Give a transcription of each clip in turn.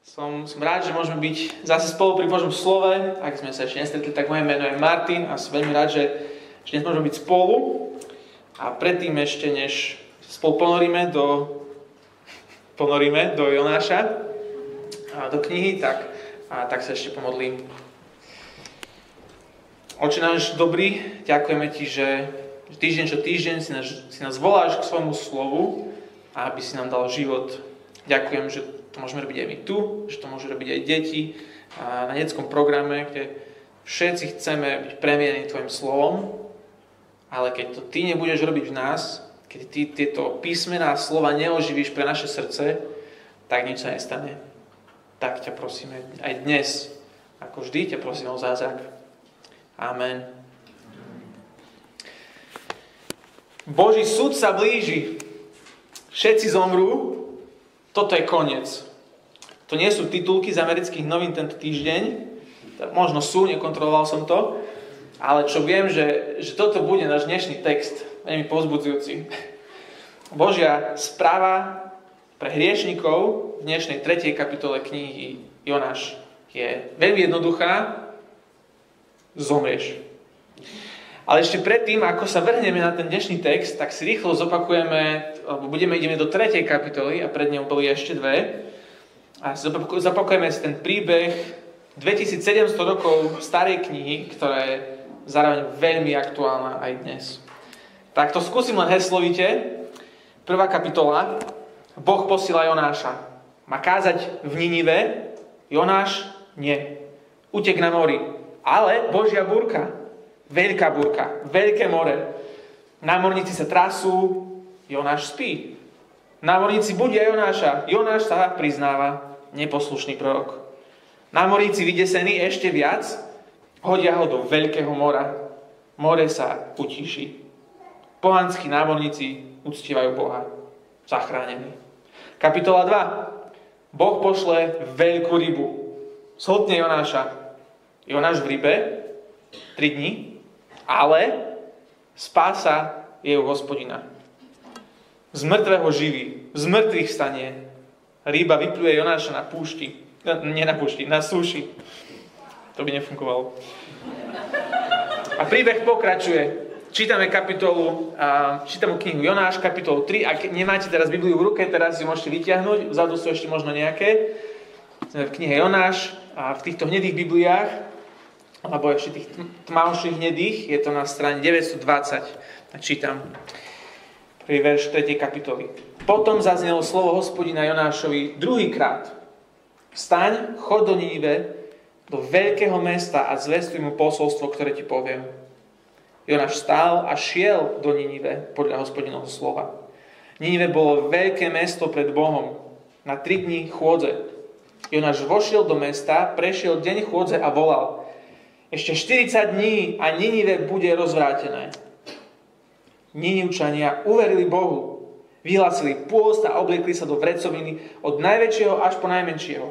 Som rád, že môžeme byť zase spolu pri Božom slove. Ak sme sa ešte nestretli, tak moje meno je Martin a som veľmi rád, že dnes môžeme byť spolu. A predtým ešte, než spolu ponoríme do Jonáša, do knihy, tak sa ešte pomodlím. Oče náš dobrý, ďakujeme Ti, že týždeň čo týždeň si nás voláš k svojmu slovu a aby si nám dal život. Ďakujem, že to môžeme robiť aj my tu, že to môžu robiť aj deti na detskom programe, kde všetci chceme byť premienení Tvojim slovom, ale keď to Ty nebudeš robiť v nás, keď Ty tieto písmená slova neoživíš pre naše srdce, tak nič sa nestane. Tak ťa prosíme aj dnes, ako vždy ťa prosíme o zázrak. Amen. Boží súd sa blíži. Všetci zomrú. Toto je koniec. To nie sú titulky z amerických novín tento týždeň. Možno sú, nekontroloval som to. Ale čo viem, že toto bude náš dnešný text. Veľmi povzbudzujúci. Božia správa pre hriešnikov v dnešnej 3. kapitole knihy Jonáš je veľmi jednoduchá. Zomrieš. Ale ešte predtým, ako sa vrhneme na ten dnešný text, tak si rýchlo zopakujeme, alebo ideme do 3. kapitoly a pred ňou boli ešte dve. A zopakujeme si ten príbeh 2700 rokov starej knihy, ktorá je zároveň veľmi aktuálna aj dnes. Tak to skúsim len heslovite. 1. kapitola. Boh posíla Jonáša. Má kázať v Ninive. Jonáš nie. Utek na mori. Ale Božia búrka. Veľká búrka. Veľké more. Námorníci sa trasú. Jonáš spí. Námorníci budia Jonáša. Jonáš sa priznáva. Neposlušný prorok. Námorníci vydesení ešte viac hodia ho do veľkého mora. More sa utíši. Pohanskí námorníci uctievajú Boha. Zachránení. Kapitola 2. Boh pošle veľkú rybu. Zhltne Jonáša. Jonáš v rybe 3 dní, ale spása je u Hospodina. Z mŕtvého živí, z mŕtvych stane. Ryba vypluje Jonáša na púšti. Nie na púšti, na súši. To by nefungovalo. A príbeh pokračuje. Čítame knihu Jonáš, kapitolu 3. Ak nemáte teraz Bibliu v ruke, teraz ju môžete vyťahnuť. Vzadu sú ešte možno nejaké. V knihe Jonáš a v týchto hnedých Bibliách, alebo ešte tých tmavších hnedých, je to na strane 920. Čítam. Prvý verš 3. kapitoly. Potom zaznelo slovo Hospodina Jonášovi druhýkrát. Vstaň, chod do Ninive, do veľkého mesta a zvestuj mu posolstvo, ktoré ti poviem. Jonáš vstal a šiel do Ninive podľa Hospodinovho slova. Ninive bolo veľké mesto pred Bohom. Na 3 dní chôdze. Jonáš vošiel do mesta, prešiel deň chôdze a volal. Ešte 40 dní a Ninive bude rozvrátené. Ninivčania uverili Bohu. Vyhlásili pôst a obliekli sa do vrecoviny od najväčšieho až po najmenšieho.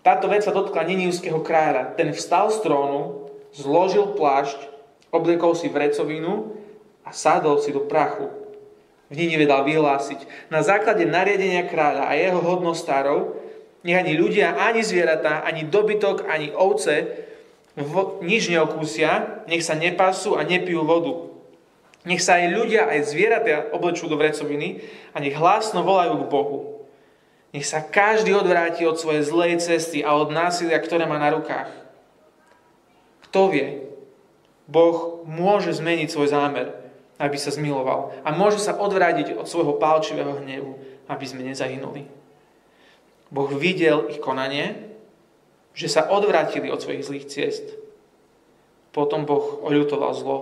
Táto vec sa dotkla ninivského kráľa. Ten vstal z trónu, zložil plášť, obliekol si vrecovinu a sadol si do prachu. V Ninive dal vyhlásiť. Na základe nariadenia kráľa a jeho hodnostárov nech ani ľudia, ani zvieratá, ani dobytok, ani ovce nič neokúsia, nech sa nepasú a nepijú vodu. Nech sa aj ľudia, aj zvieratá oblečú do vrecoviny a nech hlásno volajú k Bohu. Nech sa každý odvráti od svojej zlej cesty a od násilia, ktoré má na rukách. Kto vie, Boh môže zmeniť svoj zámer, aby sa zmiloval a môže sa odvrátiť od svojho pálčivého hnevu, aby sme nezahynuli. Boh videl ich konanie, že sa odvrátili od svojich zlých ciest. Potom Boh oľutoval zlo,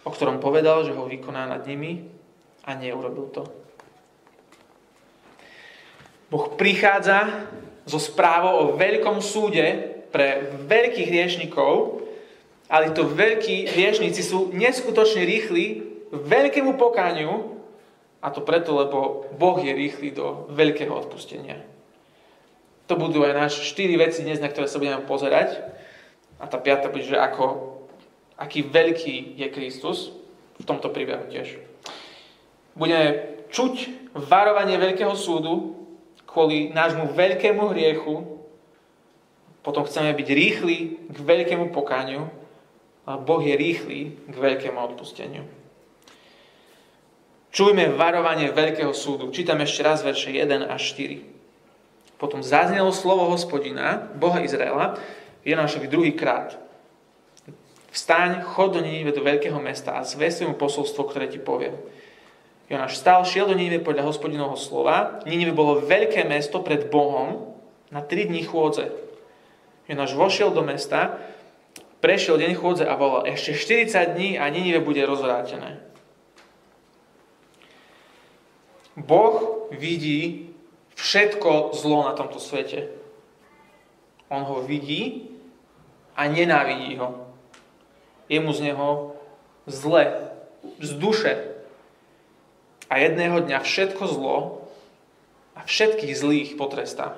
o ktorom povedal, že ho vykoná nad nimi a neurobil to. Boh prichádza so správou o veľkom súde pre veľkých hriešnikov, ale to veľkí hriešnici sú neskutočne rýchli k veľkému pokániu, a to preto, lebo Boh je rýchly do veľkého odpustenia. To budú aj naše 4 veci dnes, na ktoré sa budeme pozerať. A tá 5. bude, že aký veľký je Kristus v tomto príbehu tiež. Budeme čuť varovanie veľkého súdu kvôli nášmu veľkému hriechu Potom chceme byť rýchli k veľkému pokániu, ale Boh je rýchly k veľkému odpusteniu. Čujme varovanie veľkého súdu. Čítam ešte raz verše 1 až 4. Potom zaznelo slovo Hospodina, Boha Izraela, Jonášovi druhýkrát. Vstaň, chod do Ninive, do veľkého mesta a zvestuj mu posolstvo, ktoré ti poviem. Jonáš vstal, šiel do Ninive podľa Hospodinovho slova. Ninive bolo veľké mesto pred Bohom na 3 dní chôdze. Jonáš vošiel do mesta, prešiel deň chôdze a volal: ešte 40 dní a Ninive bude rozvrátené. Boh vidí všetko zlo na tomto svete. On ho vidí a nenávidí ho. Je mu z neho zle, z duše. A jedného dňa všetko zlo a všetkých zlých potrestá.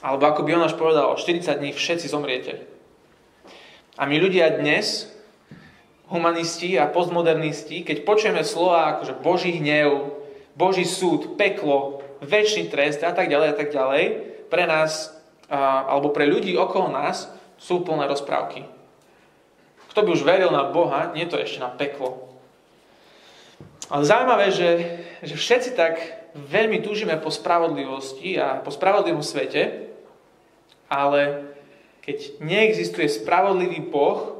Alebo ako by Jonáš povedal, o 40 dní všetci zomriete. A my ľudia dnes, humanisti a postmodernisti, keď počujeme slova ako že Boží hnev, Boží súd, peklo, večný trest a tak ďalej, pre nás alebo pre ľudí okolo nás sú plné rozprávky. Kto by už veril na Boha, nie to ešte na peklo. Ale zaujímavé, že všetci tak veľmi túžime po spravodlivosti a po spravodlivom svete, ale keď neexistuje spravodlivý Boh,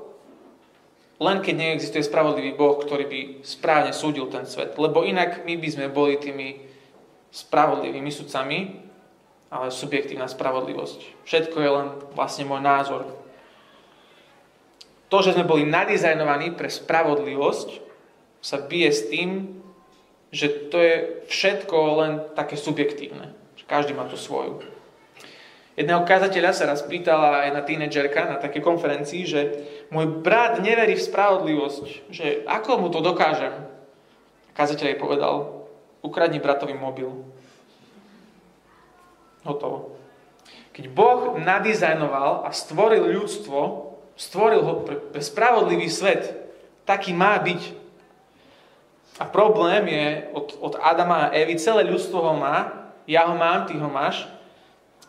len keď neexistuje spravodlivý Boh, ktorý by správne súdil ten svet. Lebo inak my by sme boli tými spravodlivými sudcami, ale subjektívna spravodlivosť. Všetko je len vlastne môj názor. To, že sme boli nadizajnovaní pre spravodlivosť, sa bije s tým, že to je všetko len také subjektívne. Že každý má tu svoju. Jedného kazateľa sa raz pýtala jedna tínedžerka na takej konferencii, že môj brat neverí v spravodlivosť, že ako mu to dokážem? Kazateľ jej povedal: ukradni bratovi mobil. Hotovo. Keď Boh nadizajnoval a stvoril ľudstvo, stvoril ho pre spravodlivý svet, taký má byť. A problém je od Adama a Evy, celé ľudstvo ho má, ja ho mám, ty ho máš,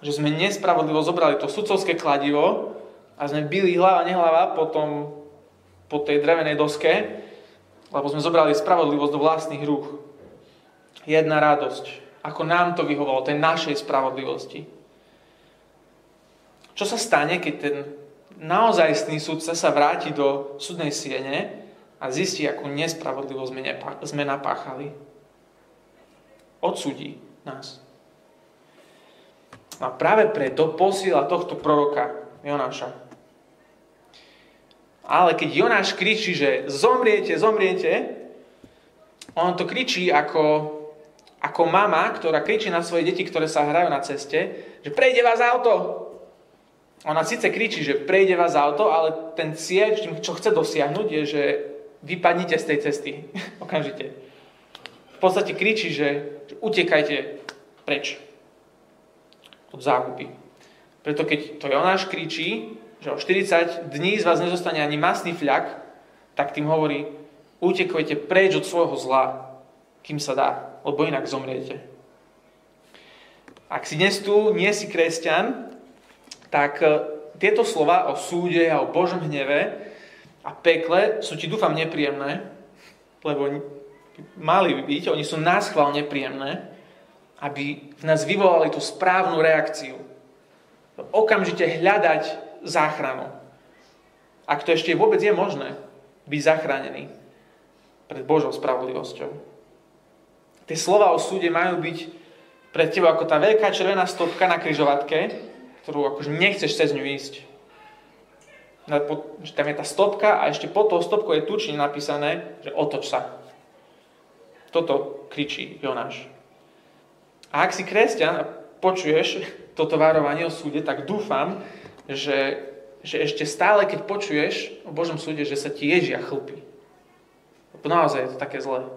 že sme nespravodlivo zobrali to sudcovské kladivo a sme bili hlava nehlava po tej drevenej doske, lebo sme zobrali spravodlivosť do vlastných rúk. Jedna radosť, ako nám to vyhovalo, tej našej spravodlivosti. Čo sa stane, keď ten naozajstný sudca sa vráti do súdnej siene a zistí, akú nespravodlivosť sme napáchali? Odsúdi nás. A práve preto posiela tohto proroka Jonáša. Ale keď Jonáš kričí, že zomriete, on to kričí ako mama, ktorá kričí na svoje deti, ktoré sa hrajú na ceste, že prejde vás auto. Ona síce kričí, že prejde vás auto, ale ten cieľ, čo chce dosiahnuť, je, že vypadnite z tej cesty. Okamžite. V podstate kričí, že utekajte preč od záhuby. Preto keď to Jonáš kričí, že o 40 dní z vás nezostane ani masný fľak, tak tým hovorí: utekajte preč od svojho zla, kým sa dá, lebo inak zomriete. Ak si dnes tu nie si kresťan, tak tieto slova o súde a o Božom hneve a pekle sú ti, dúfam, nepríjemné, lebo mali by byť, oni sú náschvál nepríjemné, aby v nás vyvolali tú správnu reakciu. Okamžite hľadať záchranu. Ak to ešte vôbec je možné, byť zachránený pred Božou spravodlivosťou. Tie slova o súde majú byť pred tebou ako tá veľká červená stopka na križovatke, ktorú akože nechceš cez ňu ísť. Tam je tá stopka a ešte pod tou stopkou je tučne napísané, že otoč sa. Toto kričí Jonáš. A ak si kresťan a počuješ toto varovanie o súde, tak dúfam, že ešte stále, keď počuješ o Božom súde, že sa ti ježia chlpy. Lebo naozaj je to také zlé.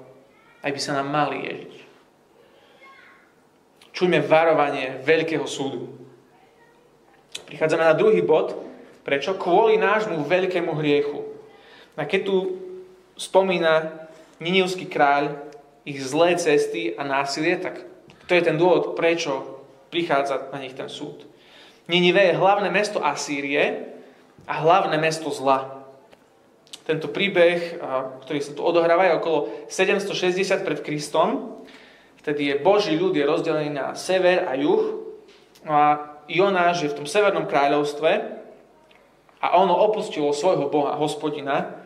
Aj by sa nám mali ježiť. Čujme varovanie veľkého súdu. Prichádzame na druhý bod. Prečo? Kvôli nášmu veľkému hriechu. A keď tu spomína Ninivský kráľ ich zlé cesty a násilie, tak to je ten dôvod, prečo prichádza na nich ten súd. Ninive je hlavné mesto Asýrie a hlavné mesto zla. Tento príbeh, ktorý sa tu odohráva, je okolo 760 pred Kristom. Vtedy je Boží ľud je rozdelený na sever a juh. No a Jonáš je v tom severnom kráľovstve a ono opustilo svojho Boha, Hospodina,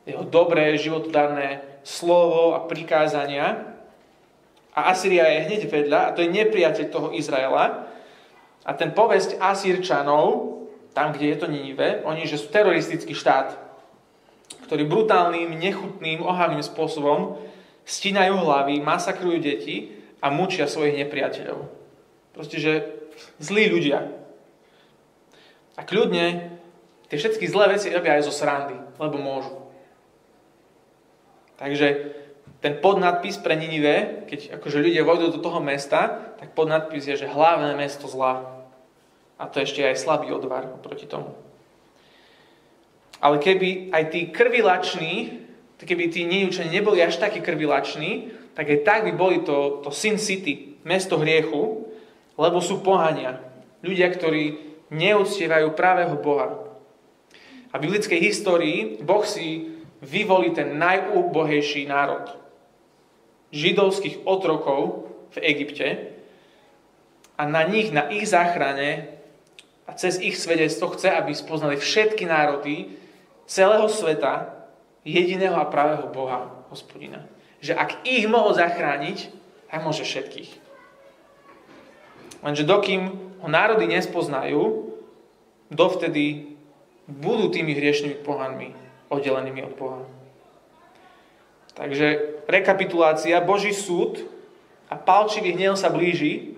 jeho dobré, životodárne slovo a prikázania. A Asýria je hneď vedľa a to je nepriateľ toho Izraela. A ten povesť Asýrčanov, tam, kde je to Ninive, oni, že sú teroristický štát, ktorí brutálnym, nechutným, ohavným spôsobom stínajú hlavy, masakrujú deti a mučia svojich nepriateľov. Proste, že zlí ľudia. A kľudne tie všetky zlé veci robia aj zo srandy, lebo môžu. Takže ten podnadpis pre Ninive, keď akože ľudia vojdu do toho mesta, tak podnadpis je, že hlavné mesto zla. A to ešte aj slabý odvar oproti tomu. Ale keby aj tí krvilační, keby tí Niničania neboli až takí krvilační, tak aj tak by boli to Sin City, mesto hriechu, lebo sú pohania. Ľudia, ktorí neúctievajú pravého Boha. A v biblickej histórii Boh si vyvolí ten najúbohejší národ. Židovských otrokov v Egypte a na nich, na ich záchrane a cez ich svedectvo chce, aby spoznali všetky národy celého sveta jediného a pravého Boha, Hospodina. Že ak ich mohol zachrániť, tak môže všetkých. Lenže dokým ho národy nespoznajú, dovtedy budú tými hriešnými pohanmi oddelenými od Boha. Takže rekapitulácia, Boží súd a palčivý hnev sa blíži.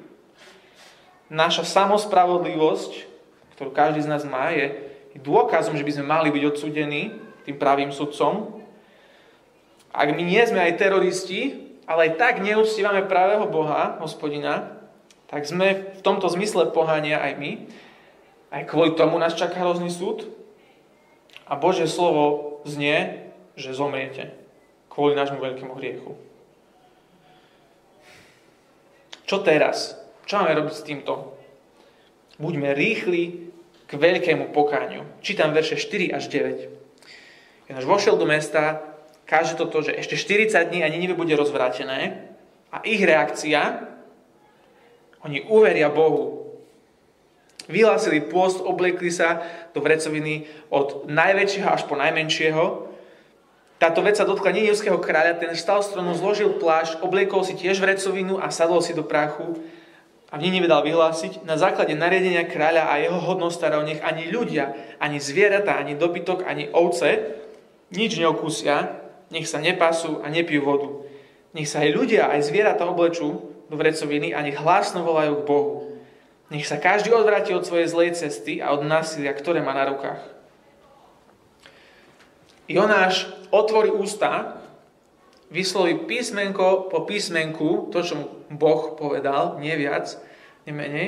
Naša samospravodlivosť, ktorú každý z nás má, je dôkazom, že by sme mali byť odsúdení tým pravým sudcom. Ak my nie sme aj teroristi, ale aj tak neúctívame pravého Boha, Hospodina, tak sme v tomto zmysle pohania aj my. Aj kvôli tomu nás čaká hrozný súd. A Božie slovo znie, že zomriete kvôli nášmu veľkému hriechu. Čo teraz? Čo máme robiť s týmto? Buďme rýchli k veľkému pokániu. Čítam verše 4 až 9. Jonáš vošiel do mesta, káže toto, že ešte 40 dní a Ninive bude rozvrátené a ich reakcia, oni uveria Bohu. Vyhlásili pôst, obliekli sa do vrecoviny od najväčšieho až po najmenšieho. Táto vec sa dotkla ninivského kráľa, ten vstal z trónu, zložil plášť, obliekol si tiež vrecovinu a sadol si do prachu a v Ninive dal vyhlásiť: na základe nariadenia kráľa a jeho hodnostárov nech ani ľudia, ani zvieratá, ani dobytok, ani ovce nič neokúsia, nech sa nepasú a nepijú vodu. Nech sa aj ľudia, aj zvieratá oblečú do vrecoviny a nech hlásno volajú k Bohu. Nech sa každý odvráti od svojej zlej cesty a od násilia, ktoré má na rukách. Jonáš otvorí ústa, vysloví písmenko po písmenku, to, čo mu Boh povedal, nie viac, nie menej,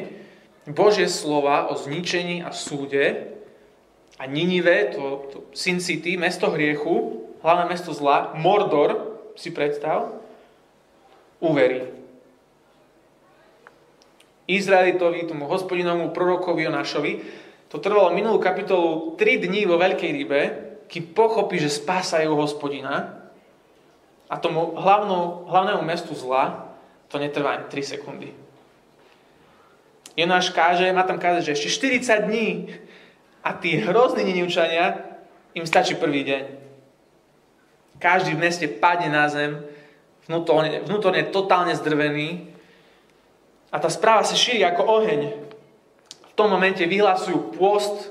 Božie slova o zničení a súde a Ninive, to Sin City, mesto hriechu, hlavné mesto zla, Mordor, si predstav, uverí. Izraelitovi, tomu Hospodinovmu prorokovi Jonášovi, to trvalo minulú kapitolu 3 dní vo veľkej rybe, kým pochopí, že spásajú Hospodina a tomu hlavnému mestu zla to netrvá ani 3 sekundy. Jonáš káže, má tam kázať, že ešte 40 dní a tí hrozní Ninivčania, im stačí prvý deň. Každý v meste padne na zem, vnútorne totálne zdrvený. A tá správa sa šíri ako oheň. V tom momente vyhlasujú pôst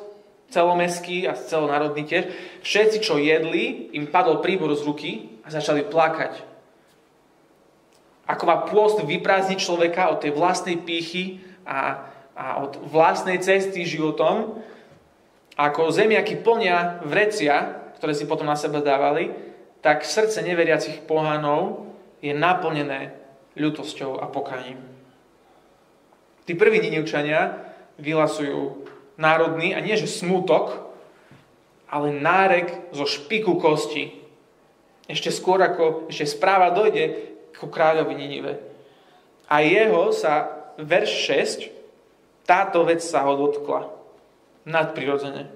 celomestský a celonárodný tiež. Všetci, čo jedli, im padol príbor z ruky a začali plakať. Ako má pôst vyprázdniť človeka od tej vlastnej pýchy a od vlastnej cesty životom. Ako zemiaky plnia vrecia, ktoré si potom na seba dávali, tak srdce neveriacich pohanov je naplnené ľútosťou a pokáním. Tí prví Ninivčania vyhlasujú národný, a nie že smútok, ale nárek zo špiku kosti. Ešte skôr, ako ešte správa dojde ku kráľovi Ninive. A jeho sa verš 6 táto vec sa ho dotkla. Nadprirodzene.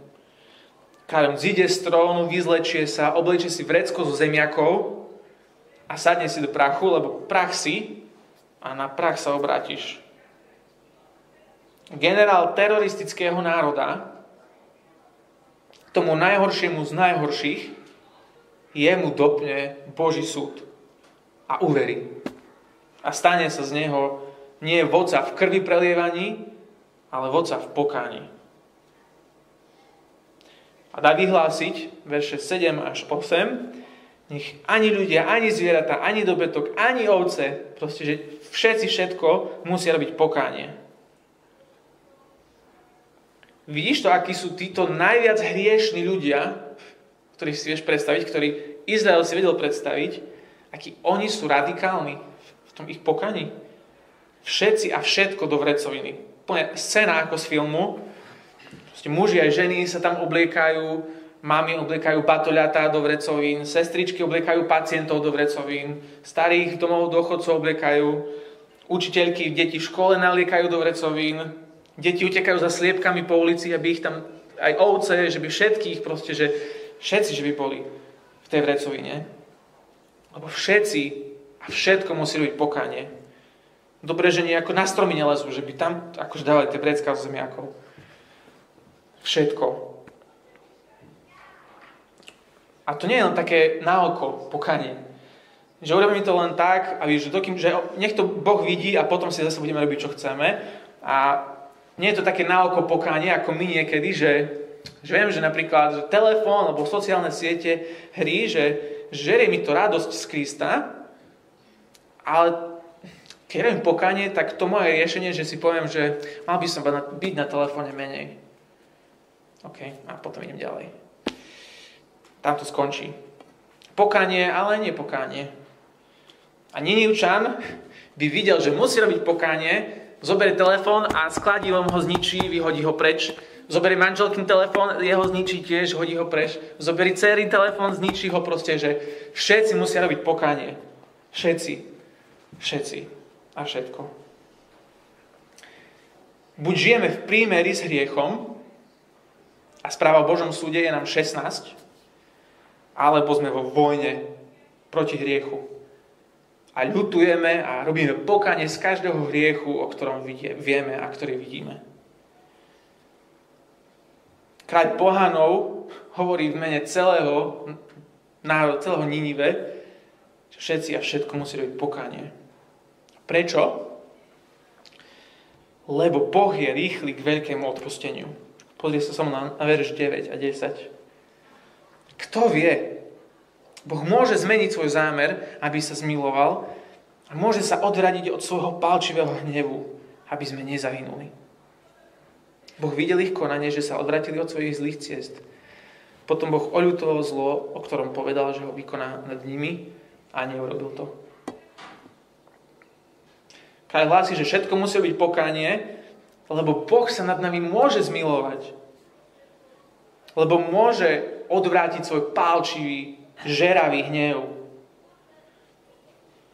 Kráľ zíde z trónu, vyzlečie sa, oblečie si vrecko zo zemiakov a sadne si do prachu, lebo prach si a na prach sa obrátiš. Generál teroristického národa, tomu najhoršiemu z najhorších, jemu dopne Boží súd a uverí. A stane sa z neho nie vodca v krvi prelievaní, ale vodca v pokáni. A dá vyhlásiť, verše 7 až 8, nech ani ľudia, ani zvieratá, ani dobytok, ani ovce, proste, že všetci všetko musia robiť pokánie. Vidíš to, akí sú títo najviac hriešni ľudia, ktorých si vieš predstaviť, ktorí Izrael si vedel predstaviť, akí oni sú radikálni v tom ich pokáni. Všetci a všetko do vrecoviny. Plne scéna ako z filmu. Proste muži aj ženy sa tam obliekajú, mami obliekajú batoľatá do vrecovín, sestričky obliekajú pacientov do vrecovín, starých domov dôchodcov obliekajú, učiteľky deti v škole naliekajú do vrecovín, deti utekajú za sliepkami po ulici, aby ich tam aj ovce, že by všetkých proste, že všetci, že by boli v tej vrecovine. Lebo všetci a všetko musí robiť pokánie. Dobre, že nie ako na stromy nelezú, že by tam akože dávali tie vrecká z zemiakov. Všetko. A to nie je len také na oko pokánie. Že urobíme to len tak, aby, že nech to Boh vidí a potom si zase budeme robiť, čo chceme. A nie je to také na oko pokánie, ako my niekedy, že viem, že napríklad že telefón alebo sociálne siete hry, že žerie mi to radosť z Krista, ale keď robím pokánie, tak to moje riešenie, že si poviem, že mal by som byť na telefóne menej. OK, a potom idem ďalej. Tam to skončí. Pokánie, ale nie pokánie. A Ninivčan by videl, že musí robiť pokánie, zoberie telefón a s kladivom ho zničí, vyhodí ho preč. Zoberie manželkin telefón, jeho zničí tiež, hodí ho preč. Zoberie dcerin telefón, zničí ho proste, že všetci musia robiť pokánie. Všetci. Všetci. A všetko. Buď žijeme v prímeri s hriechom a správa o Božom súde je nám 16, alebo sme vo vojne proti hriechu. A ľutujeme a robíme pokánie z každého hriechu, o ktorom vieme a ktorý vidíme. Kráľ pohanov hovorí v mene celého národa, celého Ninive, že všetci a všetko musí robiť pokánie. Prečo? Lebo Boh je rýchly k veľkému odpusteniu. Pozri sa so mnou na verš 9 a 10. Kto vie? Boh môže zmeniť svoj zámer, aby sa zmiloval a môže sa odradiť od svojho pálčivého hnevu, aby sme nezahynuli. Boh videl ich konanie, že sa odvratili od svojich zlých ciest. Potom Boh oľutoval zlo, o ktorom povedal, že ho vykoná nad nimi a neurobil to. Kráľ hlási, že všetko musí byť pokánie, lebo Boh sa nad nami môže zmilovať. Lebo môže odvrátiť svoj pálčivý, žeravý hnev.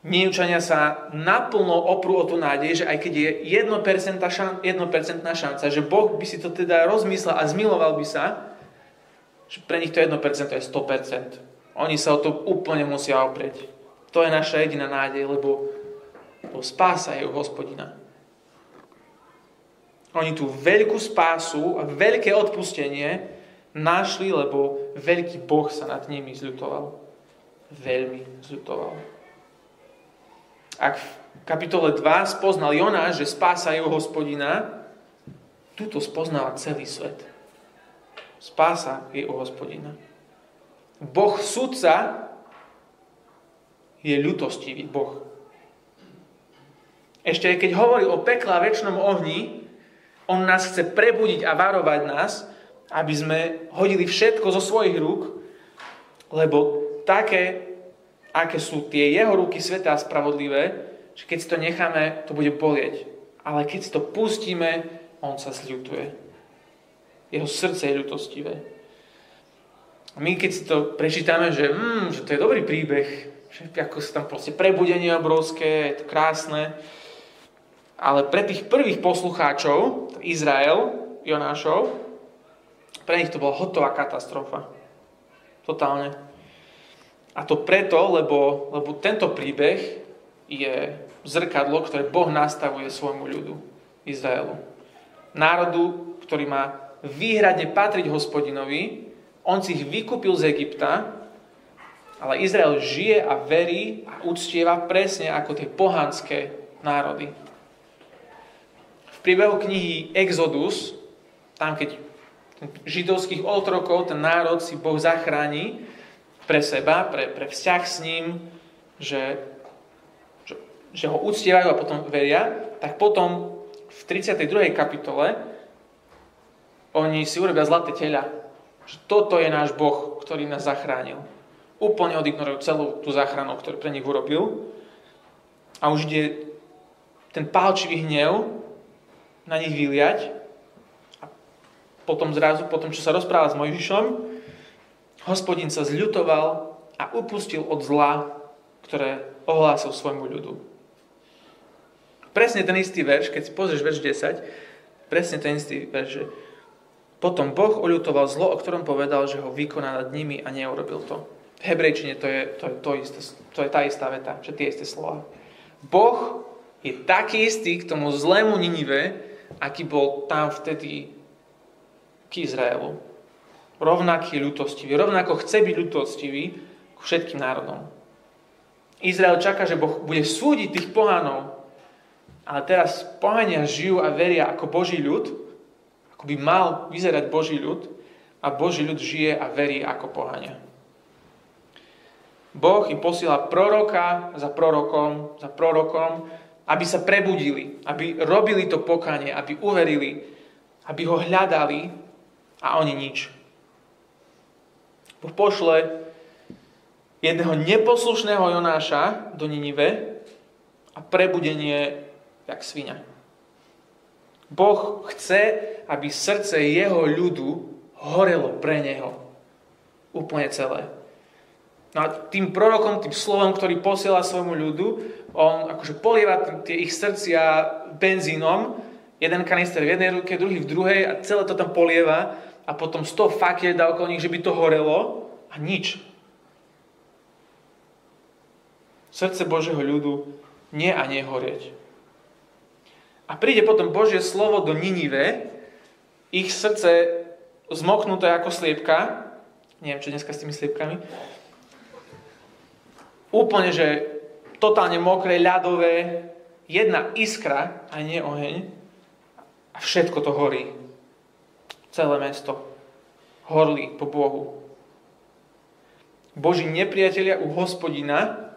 Ninivčania sa naplno oprú o tú nádej, že aj keď je 1% šanca, že Boh by si to teda rozmyslel a zmiloval by sa, že pre nich to 1% je 100%. Oni sa o to úplne musia oprieť. To je naša jediná nádej, lebo spása je u Hospodina. Oni tú veľkú spásu a veľké odpustenie našli, lebo veľký Boh sa nad nimi zľutoval. Veľmi zľutoval. Ak v kapitole 2 spoznal Jonáš, že spása je u Hospodina, tuto spoznáva celý svet. Spása je u Hospodina. Boh sudca je ľutostivý Boh. Ešte keď hovorí o pekle a večnom ohni, on nás chce prebudiť a varovať nás, aby sme hodili všetko zo svojich rúk, lebo také, aké sú tie jeho ruky sveté a spravodlivé, že keď si to necháme, to bude bolieť. Ale keď si to pustíme, on sa zľutuje. Jeho srdce je ľutostivé. A my keď si to prečítame, že to je dobrý príbeh, že ako sa tam proste prebudenie obrovské, je to krásne, Ale pre tých prvých poslucháčov, Izrael, Jonášov, pre nich to bola hotová katastrofa. Totálne. A to preto, lebo tento príbeh je zrkadlo, ktoré Boh nastavuje svojmu ľudu, Izraelu. Národu, ktorý má výhradne patriť Hospodinovi, on si ich vykúpil z Egypta, ale Izrael žije a verí a uctieva presne ako tie pohanské národy. V príbehu knihy Exodus, tam keď židovských otrokov ten národ si Boh zachráni pre seba, pre vzťah s ním, že ho uctievajú a potom veria, tak potom v 32. kapitole oni si urobia zlaté teľa. Že toto je náš Boh, ktorý nás zachránil. Úplne odignorujú celú tú záchranu, ktorú pre nich urobil. A už ide ten pálčivý hnev na nich vyliať. A potom zrazu, čo sa rozpráva s Mojžišom, Hospodin sa zľutoval a upustil od zla, ktoré ohlásil svojmu ľudu. Presne ten istý verš, keď si pozrieš verš 10, presne ten istý verš, že potom Boh oľutoval zlo, o ktorom povedal, že ho vykoná nad nimi a neurobil to. V hebrejčine to je tá istá veta, že tie isté slova. Boh je taký istý k tomu zlému Ninive, aký bol tam vtedy k Izraelu. Rovnaký ľútostivý, rovnako chce byť ľútostivý k všetkým národom. Izrael čaká, že Boh bude súdiť tých pohanov, ale teraz pohania žijú a veria ako Boží ľud, ako by mal vyzerať Boží ľud, a Boží ľud žije a verí ako pohania. Boh im posiela proroka za prorokom, aby sa prebudili, aby robili to pokánie, aby uverili, aby ho hľadali, a oni nič. Boh pošle jedného neposlušného Jonáša do Ninive a prebudenie jak sviňa. Boh chce, aby srdce jeho ľudu horelo pre neho. Úplne celé. No a tým prorokom, tým slovom, ktorý posiela svojmu ľudu, on akože polieva tie ich srdcia benzínom, jeden kanister v jednej ruke, druhý v druhej, a celé to tam polieva a potom 100 fakiel dá okolo nich, že by to horelo, a nič. Srdce Božieho ľudu nie a nie horieť. A príde potom Božie slovo do Ninive, ich srdce zmoknuté ako sliepka, neviem, čo dneska s tými sliepkami, úplne, že totálne mokré, ľadové, jedna iskra, a nie oheň, a všetko to horí. Celé mesto horlí po Bohu. Boží nepriatelia u Hospodina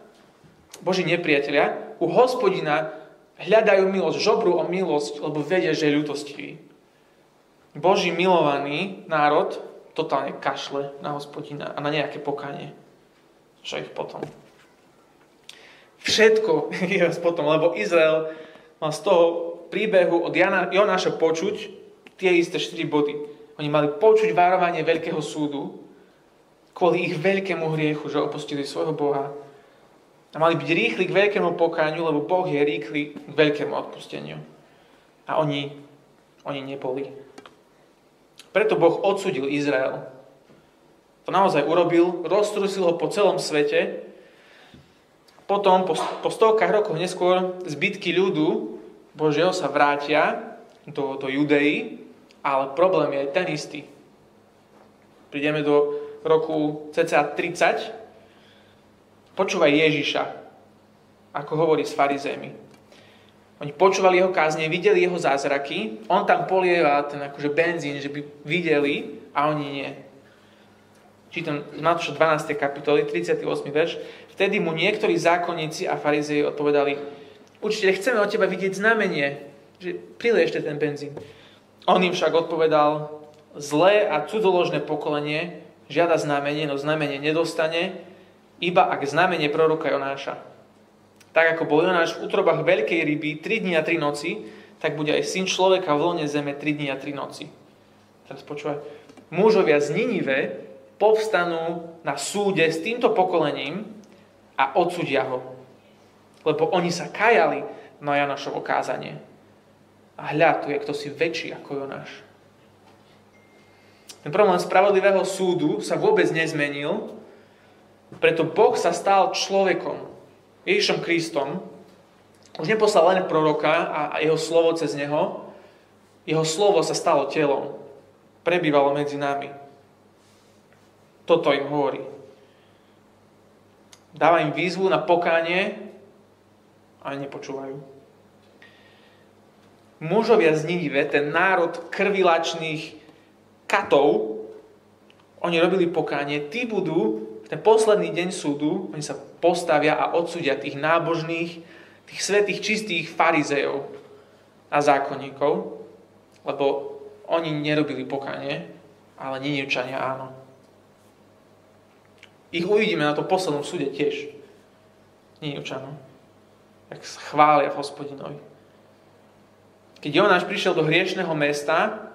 hľadajú milosť, žobrú o milosť, lebo vedia, že je ľútostivý. Boží milovaný národ totálne kašle na Hospodina a na nejaké pokánie. Čo ich potom? Všetko je potom, lebo Izrael mal z toho príbehu od Jonáša počuť tie isté 4 body. Oni mali počuť varovanie veľkého súdu kvôli ich veľkému hriechu, že opustili svojho Boha. A mali byť rýchli k veľkému pokáňu, lebo Boh je rýchly k veľkému odpusteniu. A oni neboli. Preto Boh odsúdil Izrael. To naozaj urobil, roztrusil ho po celom svete. Potom, po stovkách rokov neskôr, zbytky ľudu Božieho sa vrátia do Judei, ale problém je ten istý. Prídeme do roku cca 30. Počúvaj Ježiša, ako hovorí s farizémi. Oni počúvali jeho kázne, videli jeho zázraky, on tam polieva ten akože benzín, že by videli, a oni nie. Čítam z Matúša 12. kapitoly, 38. verš. Vtedy mu niektorí zákonníci a farizei odpovedali: Učiteľ, chceme od teba vidieť znamenie, že prilej ešte ten benzín. On im však odpovedal: Zlé a cudzoložné pokolenie žiada znamenie, no znamenie nedostane, iba ak znamenie proroka Jonáša. Tak ako bol Jonáš v útrobách veľkej ryby 3 dni a 3 noci, tak bude aj Syn človeka v lone zeme 3 dni a 3 noci. Teraz počúvaj. Mužovia z Ninive povstanú na súde s týmto pokolením a odsúdia ho. Lebo oni sa kajali na Jonášovo kázanie. A hľa, tu je kto si väčší ako Jonáš. Ten problém spravodlivého súdu sa vôbec nezmenil, preto Boh sa stal človekom, Ježišom Kristom. Už neposlal len proroka a jeho slovo cez neho. Jeho slovo sa stalo telom. Prebývalo medzi nami. Toto im hovorí. Dáva im výzvu na pokánie a nepočúvajú. Mužovia z Ninive, ten národ krvilačných katov, oni robili pokánie, tí budú v ten posledný deň súdu, oni sa postavia a odsúdia tých nábožných, tých svätých, čistých farizejov a zákonníkov, lebo oni nerobili pokánie, ale Ninivčania áno. Ich uvidíme na tom poslednom súde tiež. Ninivčanov. Tak chvália v Hospodinovi. Keď Jonáš prišiel do hriešného mesta,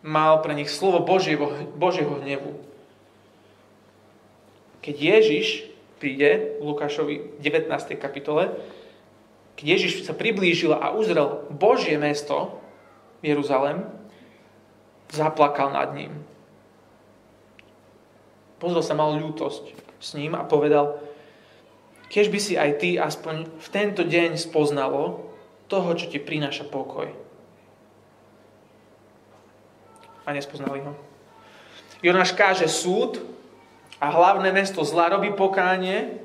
mal pre nich slovo Božieho hnevu. Keď Ježiš príde, v Lukášovi 19. kapitole, keď Ježiš sa priblížil a uzrel Božie mesto, Jeruzalém, zaplakal nad ním. Pozrel sa, mal ľútosť s ním a povedal, keď by si aj ty aspoň v tento deň spoznalo toho, čo ti prináša pokoj. A nespoznali ho. Jonáš káže súd a hlavné mesto zla robí pokánie,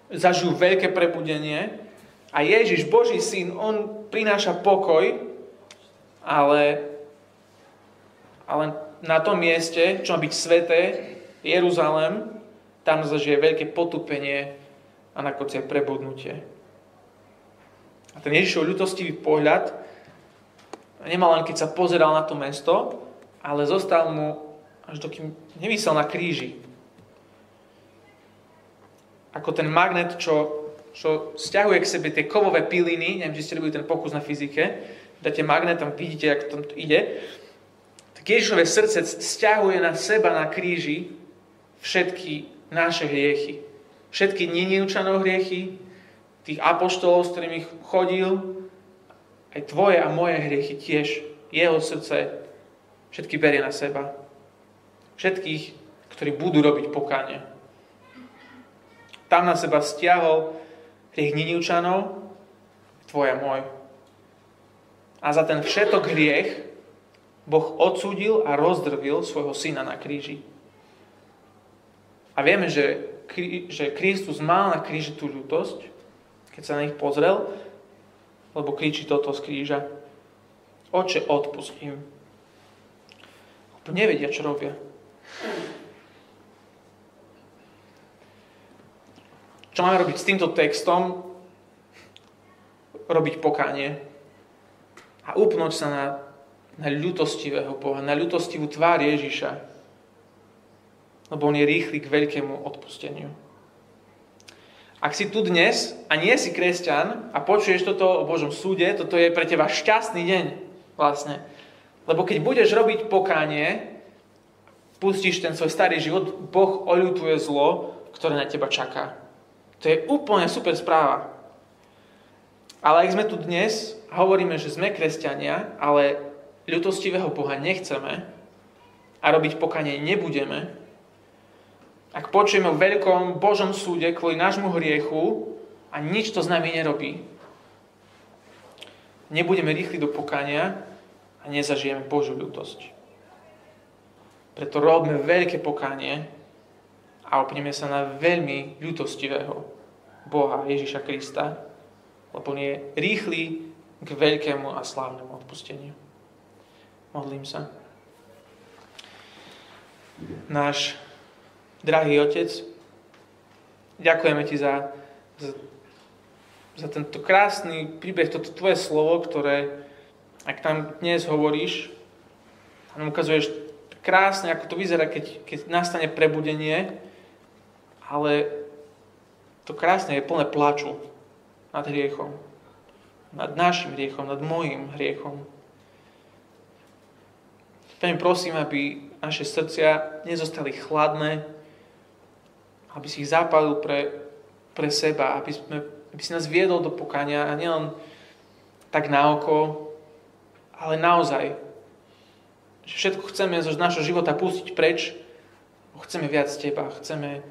zažijú veľké prebudenie a Ježiš, Boží syn, on prináša pokoj, ale na tom mieste, čo má byť sveté, Jeruzalém, tam zažije veľké potupenie a nakoniec aj prebudnutie. A ten Ježišov ľutostivý pohľad nemal len, keď sa pozeral na to mesto, ale zostal mu, až dokým nevysel na kríži. Ako ten magnet, čo stiahuje k sebe tie kovové piliny, neviem, či ste robili ten pokus na fyzike, dáte magnet, tam vidíte, ako tam to ide, tak Ježišové srdce stiahuje na seba na kríži všetky naše hriechy. Všetky Ninivčanov hriechy, tých apoštolov, s ktorými chodil, aj tvoje a moje hriechy tiež. Jeho srdce všetky berie na seba. Všetkých, ktorí budú robiť pokánie. Tam na seba stiahol hriech Ninivčanov, tvoj a môj. A za ten všetok hriech Boh odsúdil a rozdrvil svojho syna na kríži. A vieme, že Kristus mal na kríži tú ľútosť, keď sa na nich pozrel, lebo kričí toto z kríža. Oče, odpusť im. Nevedia, čo robia. Čo máme robiť s týmto textom? Robiť pokánie a upnúť sa na ľútostivého Boha, na ľútostivú tvár Ježiša, lebo on je rýchly k veľkému odpusteniu. Ak si tu dnes a nie si kresťan a počuješ toto o Božom súde, toto je pre teba šťastný deň vlastne. Lebo keď budeš robiť pokánie, pustíš ten svoj starý život, Boh oľutuje zlo, ktoré na teba čaká. To je úplne super správa. Ale ak sme tu dnes a hovoríme, že sme kresťania, ale ľútostivého Boha nechceme a robiť pokánie nebudeme, ak počujeme o veľkom Božom súde kvôli nášmu hriechu a nič to s nami nerobí, nebudeme rýchli do pokánia a nezažijeme Božiu ľútosť. Preto robíme veľké pokánie a opneme sa na veľmi ľútostivého Boha Ježiša Krista, lebo on je rýchly k veľkému a slávnemu odpusteniu. Modlím sa. Náš drahý Otec, ďakujeme Ti za tento krásny príbeh, toto Tvoje slovo, ktoré, ak tam dnes hovoríš, nám ukazuješ krásne, ako to vyzerá, keď nastane prebudenie, ale to krásne je plné plaču nad hriechom. Nad našim hriechom, nad mojím hriechom. Pane, prosím, aby naše srdcia nezostali chladné, aby si ich zapálil pre seba, aby si nás viedol do pokánia a nielen tak na oko, ale naozaj, že všetko chceme z našho života pustiť preč, chceme viac Teba, chceme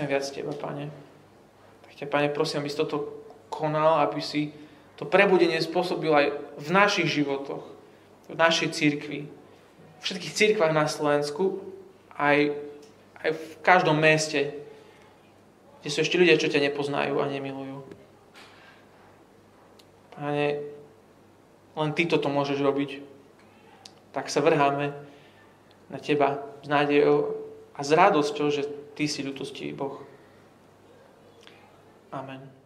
viac Teba, Pane. Tak ťa, Pane, prosím, aby si toto konal, aby si to prebudenie spôsobil aj v našich životoch, v našej cirkvi, v všetkých cirkvách na Slovensku, aj v každom meste, kde sú ešte ľudia, čo ťa nepoznajú a nemilujú. Pane, len Ty toto môžeš robiť. Tak sa vrháme na Teba s nádejou a s radosťou, že Ty si ľutostivý Boh. Amen.